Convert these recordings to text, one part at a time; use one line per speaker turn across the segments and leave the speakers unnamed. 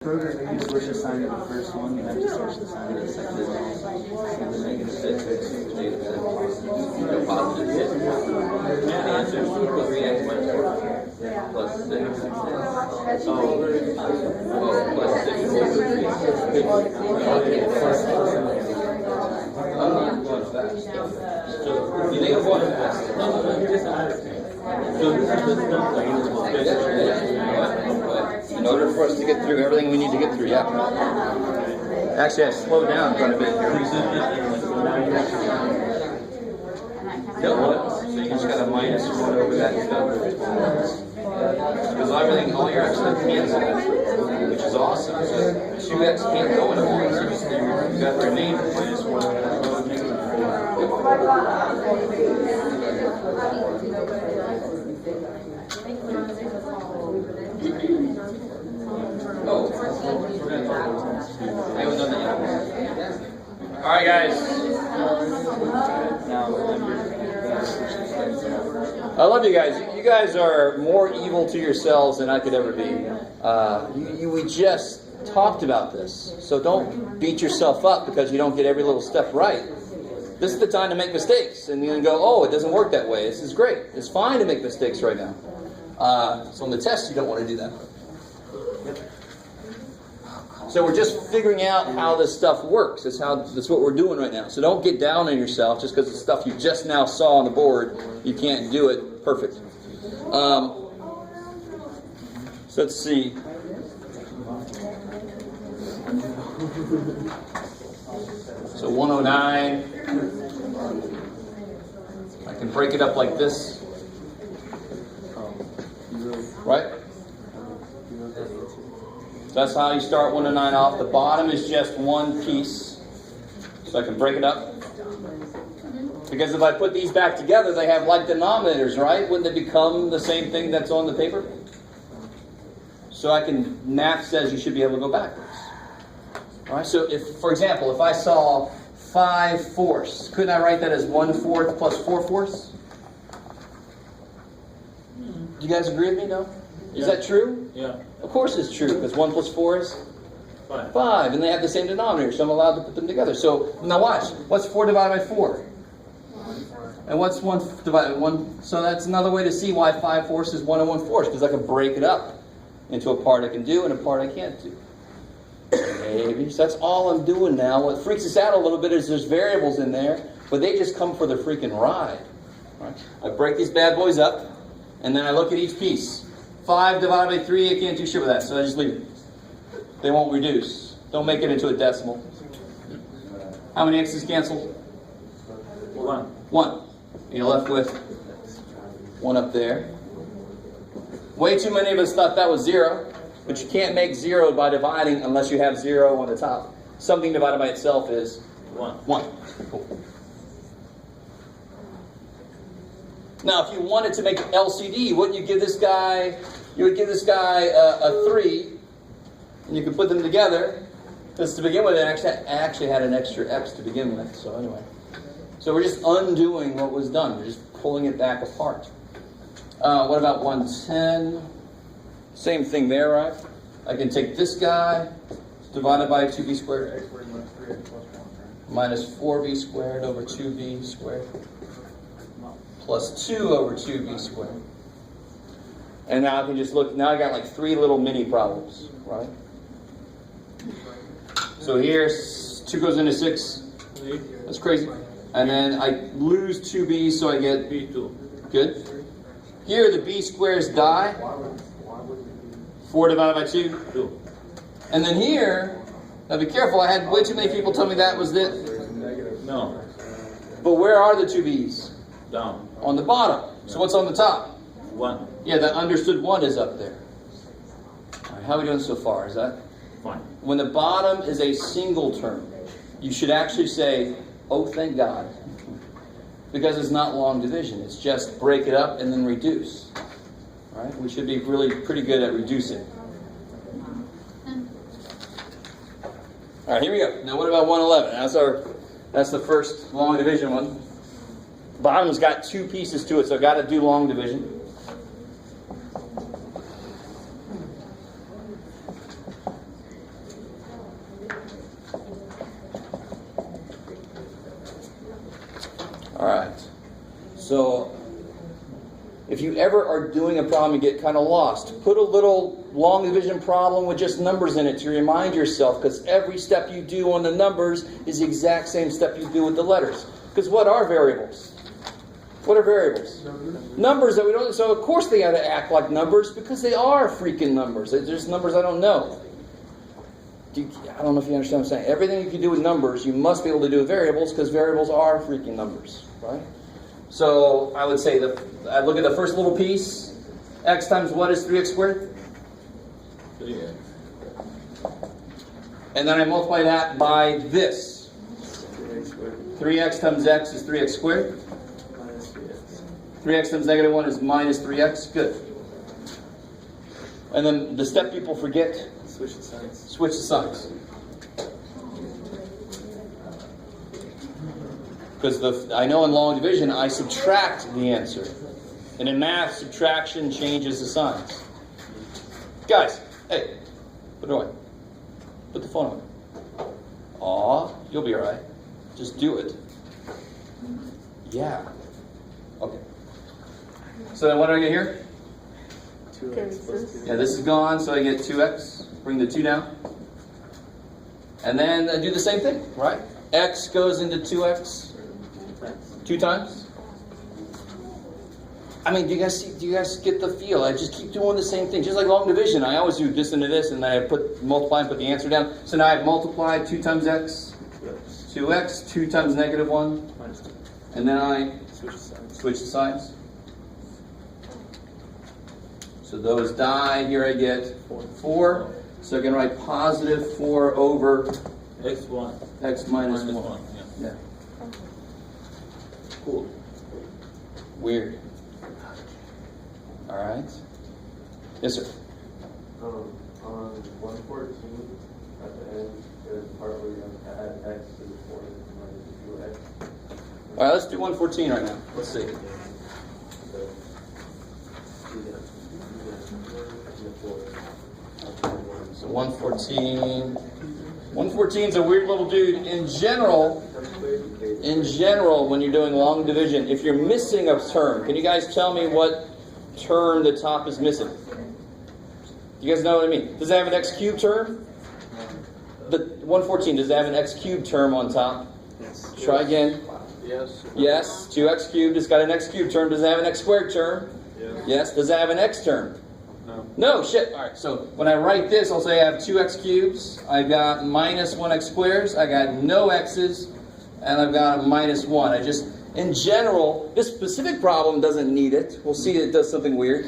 You switch the sign to the first one, you have to switch the sign to the second one. So the negative 6, the positive 6. And the answer is 3x minus 4 plus 6. Oh, well, plus 6 over 3. Going fast. So the negative 1 is fast. In order for us to get through everything we need to get through, yeah. Actually, I slowed down quite a bit here. So you just got a minus 1 over that stuff. Because everything, all your stuff cancels, which is awesome. So 2x can't go in a 1, so you got the remainder minus 1. All right, guys. I love you guys. You guys are more evil to yourselves than I could ever be. We just talked about this. So don't beat yourself up because you don't get every little step right. This is the time to make mistakes. And you go, oh, it doesn't work that way. This is great. It's fine to make mistakes right now. So on the test, you don't want to do that. So we're just figuring out how this stuff works. That's what we're doing right now. So don't get down on yourself just because the stuff you just now saw on the board, you can't do it perfect. So let's see. So 109. I can break it up like this. Right? So that's how you start 109 off. The bottom is just one piece. So I can break it up. Because if I put these back together, they have like denominators, right? Wouldn't they become the same thing that's on the paper? So math says you should be able to go backwards. All right, so if, for example, if I saw 5/4, couldn't I write that as 1/4 plus 4/4? Do you guys agree with me, no? Is that true?
Yeah.
Of course it's true, because 1 plus 4 is 5, and they have the same denominator, so I'm allowed to put them together. So, now watch. What's 4 divided by 4? And what's 1 divided by 1? So that's another way to see why 5/4 is 1 and 1/4, because I can break it up into a part I can do and a part I can't do. Maybe. So that's all I'm doing now. What freaks us out a little bit is there's variables in there, but they just come for the freaking ride. Right? I break these bad boys up, and then I look at each piece. 5 divided by 3, I can't do shit with that, so I just leave it. They won't reduce. Don't make it into a decimal. How many x's cancel?
1.
1. You're left with 1 up there. Way too many of us thought that was 0, but you can't make 0 by dividing unless you have 0 on the top. Something divided by itself is
1.
1. Cool. Now, if you wanted to make an LCD, wouldn't you give this guy? You would give this guy a 3, and you could put them together. Because to begin with, it actually had an extra x to begin with. So anyway, so we're just undoing what was done. We're just pulling it back apart. What about 110? Same thing there, right? I can take this guy divided by 2b squared minus 4b squared over 2b squared. Plus 2 over 2b squared. And now I can just look, now I got like 3 little mini problems, right? So here, 2 goes into 6. That's crazy. And then I lose 2b, so I get
B2.
Good. Here, the b squares die. 4 divided by 2.
2.
And then here, now be careful, I had way too many people tell me that was it.
No.
But where are the 2 b's?
Down.
On the bottom. So what's on the top?
1.
Yeah, the understood 1 is up there. All right, how are we doing so far? Is that?
Fine.
When the bottom is a single term, you should actually say, oh, thank God. Because it's not long division. It's just break it up and then reduce. All right? We should be really pretty good at reducing. All right, here we go. Now what about 111? That's the first long division one. Bottom's got 2 pieces to it, so I've got to do long division. All right. So if you ever are doing a problem and get kind of lost, put a little long division problem with just numbers in it to remind yourself, because every step you do on the numbers is the exact same step you do with the letters. Because what are variables? What are variables? Numbers that we don't. So of course they got to act like numbers because they are freaking numbers. They're just numbers I don't know. I don't know if you understand what I'm saying. Everything you can do with numbers, you must be able to do with variables because variables are freaking numbers, right? So I would say I look at the first little piece. X times what is 3x squared?
3x.
And then I multiply that by this. 3x times x is 3x squared. 3x times negative 1 is minus 3x. Good. And then the step people forget.
Switch the signs.
Switch the signs. Because I know in long division I subtract the answer. And in math, subtraction changes the signs. Guys, hey, put it away. Put the phone away. Aw, you'll be alright. Just do it. Yeah. Okay. So then what do I get here?
2x plus 2.
Yeah, this is gone, so I get 2x. Bring the 2 down. And then I do the same thing, right? X goes into 2x 2 times. I mean, do you guys get the feel? I just keep doing the same thing. Just like long division, I always do this into this, and then I multiply and put the answer down. So now I've multiplied 2 times x, 2x, 2 times negative 1, and then I switch the signs. So those die. Here I get 4. So I can write positive 4 over
x1.
x minus 1. Yeah. Cool. Weird. All right. Yes, sir.
On 114 at the end, there's a part where you have to add x to the 4 minus 2x.
All right, let's do 114 right now. Let's see. So 114. 114 is a weird little dude. In general, when you're doing long division, if you're missing a term, can you guys tell me what term the top is missing? You guys know what I mean? Does it have an x cubed term? The 114, does it have an x cubed term on top?
Yes.
Try again.
Yes.
Yes. 2x cubed has got an x cubed term. Does it have an x squared term?
Yes.
Yes. Does it have an x term?
No.
No, shit. All right, so when I write this, I'll say I have 2x cubes. I've got minus 1x squares. I got no x's. And I've got a minus 1. In general, this specific problem doesn't need it. We'll see it does something weird.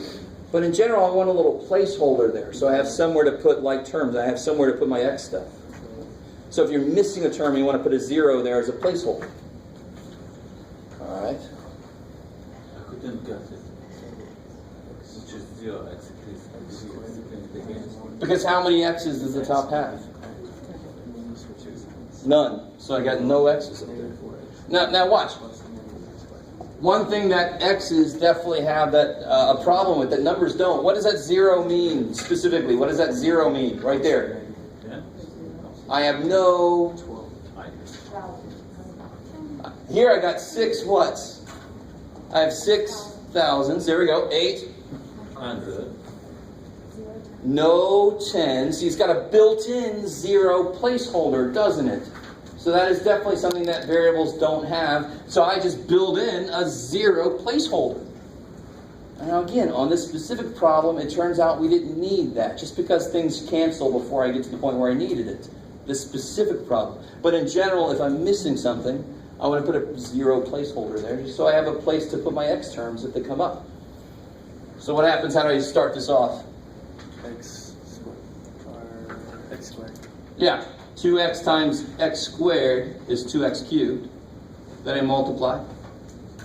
But in general, I want a little placeholder there. So I have somewhere to put like terms. I have somewhere to put my x stuff. So if you're missing a term, you want to put a 0 there as a placeholder. All right.
I couldn't get it. It's just 0x.
Because how many x's does the top have? None. So I got no x's up there. Now watch. One thing that x's definitely have that a problem with that numbers don't. What does that 0 mean specifically? What does that 0 mean right there? I have no. Here I got 6 whats? I have 6 thousands. There we go.
800.
No 10s. He's got a built-in 0 placeholder, doesn't it? So that is definitely something that variables don't have. So I just build in a 0 placeholder. And now again, on this specific problem, it turns out we didn't need that. Just because things cancel before I get to the point where I needed it. This specific problem. But in general, if I'm missing something, I want to put a 0 placeholder there, just so I have a place to put my x terms if they come up. So what happens? How do I start this off?
X squared.
Yeah, 2x times x squared is 2x cubed. Then I multiply.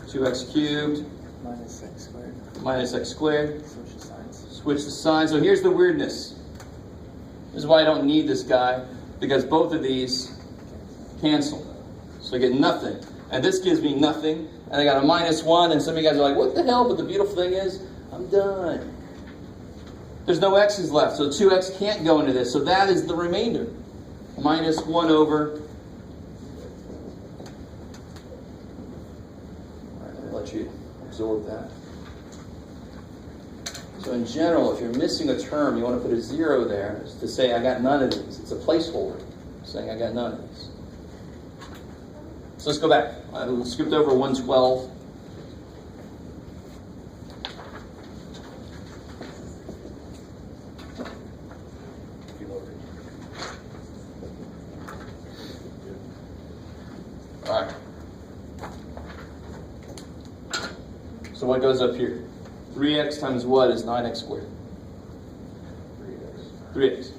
2x cubed
Minus x squared.
minus x squared.
Switch the signs.
Switch the sign. So here's the weirdness. This is why I don't need this guy, because both of these cancel. So I get nothing. And this gives me nothing. And I got a minus 1, and some of you guys are like, what the hell? But the beautiful thing is, I'm done. There's no x's left, so 2x can't go into this. So that is the remainder. Minus 1 over let you absorb that. So in general, if you're missing a term, you want to put a 0 there to say I got none of these. It's a placeholder saying I got none of these. So let's go back. I skipped over 112. All right. So what goes up here? 3x times what is 9x squared? 3x.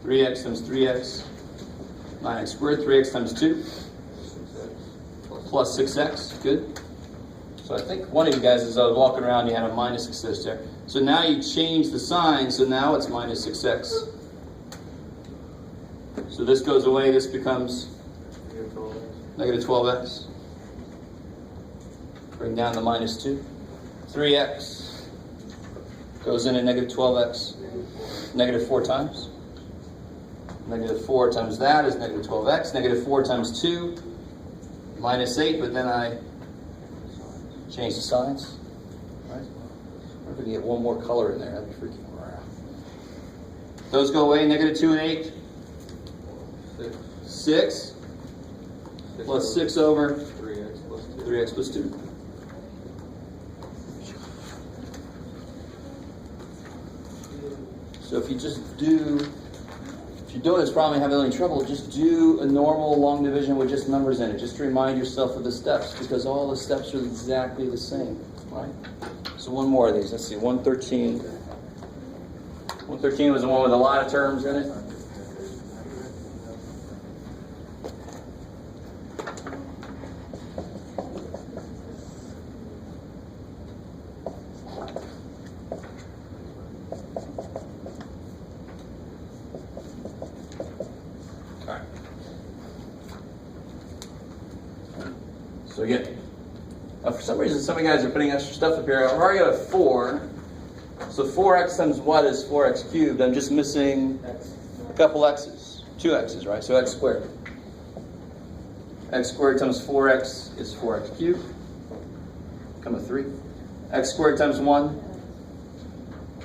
3x times 3x, 9x squared. 3x times 2, plus 6x. Good. So I think one of you guys, as I was walking around, you had a minus exists there. So now you change the sign, so now it's minus 6x. So this goes away, this becomes negative 12x. Bring down the minus 2. 3x goes in at negative 12x. Negative 4 times. Negative 4 times that is negative 12x. Negative 4 times 2, minus 8, but then I change the signs. Right? If we can get one more color in there, that'd be freaking rare. Those go away, negative 2 and 8. 6 plus 6 over
3x plus 2.
3x plus 2. So if you just do, if you're doing this problem and having any trouble, just do a normal long division with just numbers in it, just to remind yourself of the steps, because all the steps are exactly the same, right? So one more of these. Let's see, 113. 113 was the one with a lot of terms in it. So again, for some reason, some of you guys are putting extra stuff up here. I've already got a 4. So 4x times what is 4x cubed? I'm just missing a couple x's. 2 x's, right? So x squared. X squared times 4x is 4x cubed. Come with 3. X squared times 1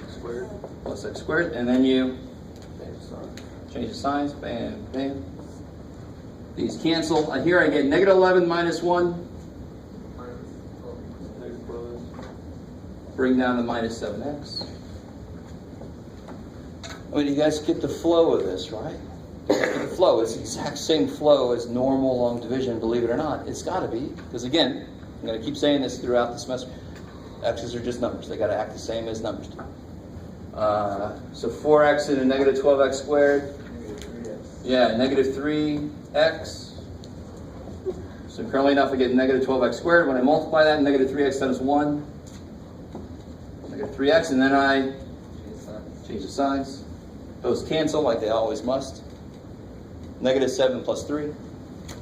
Squared.
plus x squared. And then you change the signs. Bam, bam. These cancel. Here I get negative 11 minus 1. Bring down the minus 7x. I mean, you guys get the flow of this, right? The flow is the exact same flow as normal long division, believe it or not. It's got to be. Because again, I'm going to keep saying this throughout the semester. X's are just numbers. They got to act the same as numbers do. So 4x into negative 12x squared. Yeah, negative 3x. So currently enough, I get negative 12x squared. When I multiply that, negative 3x times 1. Negative 3x, and then I change the signs. Those cancel like they always must. Negative 7 plus 3.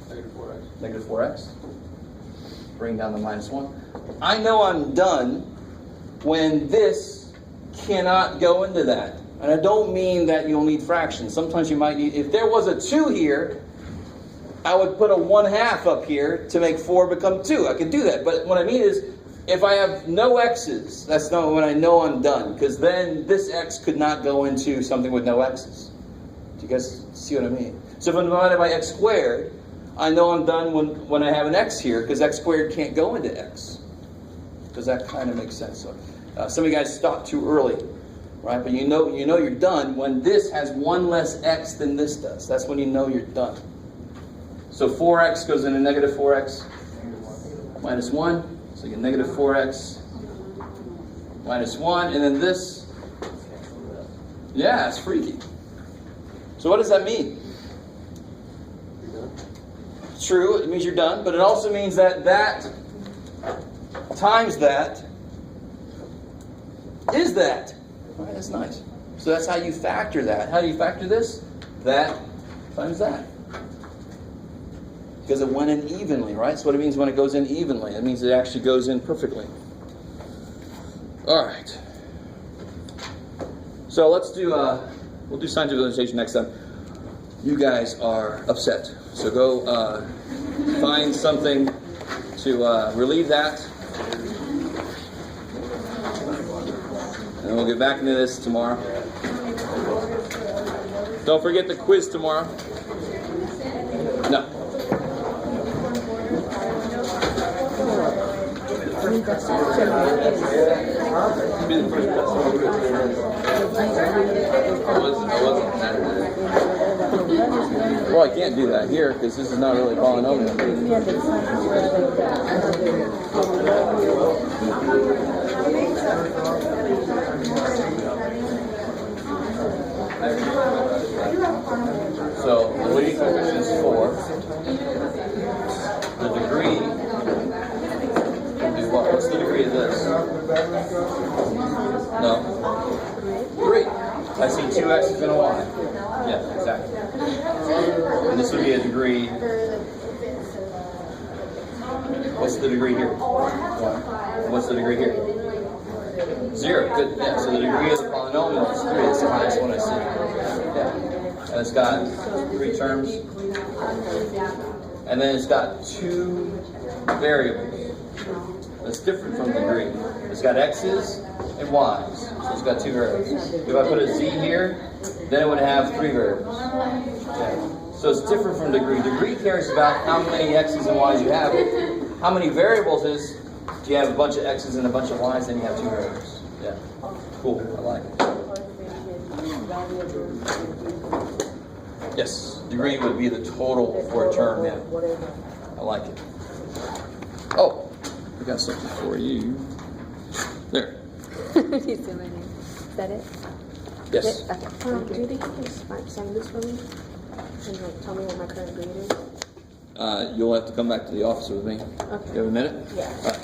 Negative 4x.
Negative 4x. Bring down the minus 1. I know I'm done when this cannot go into that. And I don't mean that you'll need fractions. Sometimes you might need, if there was a 2 here, I would put a 1/2 up here to make 4 become 2. I could do that. But what I mean is, if I have no x's, that's not when I know I'm done. Because then this x could not go into something with no x's. Do you guys see what I mean? So if I'm divided by x squared, I know I'm done when I have an x here, because x squared can't go into x. Does that kind of make sense? So, some of you guys stopped too early, right? But you know you're done when this has 1 less x than this does. That's when you know you're done. So 4x goes into negative 4x minus 1. So you get negative 4x minus 1. And then this, yeah, it's freaky. So what does that mean? True, it means you're done. But it also means that that times that is that. All right, that's nice. So that's how you factor that. How do you factor this? That times that. Because it went in evenly, right? That's what it means when it goes in evenly. It means it actually goes in perfectly. All right. So let's do, we'll do scientific illustration next time. You guys are upset. So go find something to relieve that. we'll get back into this tomorrow. Don't forget the quiz tomorrow. No. Well, I can't do that here because this is not really polynomial. So the leading coefficient is 4. The degree will be what? What's the degree of this? No. 3. I see 2 x's and a y. Yeah, exactly. And this would be a degree. What's the degree here? 1. What's the degree here? 0. Good. Yeah. So the degree of the polynomial is 3. It's the highest one I see. Yeah. And it's got 3 terms. And then it's got 2 variables. That's different from degree. It's got x's and y's. So it's got 2 variables. If I put a z here, then it would have 3 variables. Yeah. So it's different from degree. Degree cares about how many x's and y's you have. How many variables is, do you have a bunch of x's and a bunch of y's, then you have 2 variables. Yeah. Cool. I like it. Yes. Degree would be the total for a term. Yeah. I like it. Oh, I got something for you. There.
You see my name. Is that it?
Yes.
Is it? Okay. Do you think you can sign this for me? And like tell me what my current grade is?
You'll have to come back to the office with me.
Okay.
You have a minute?
Yeah.
All right.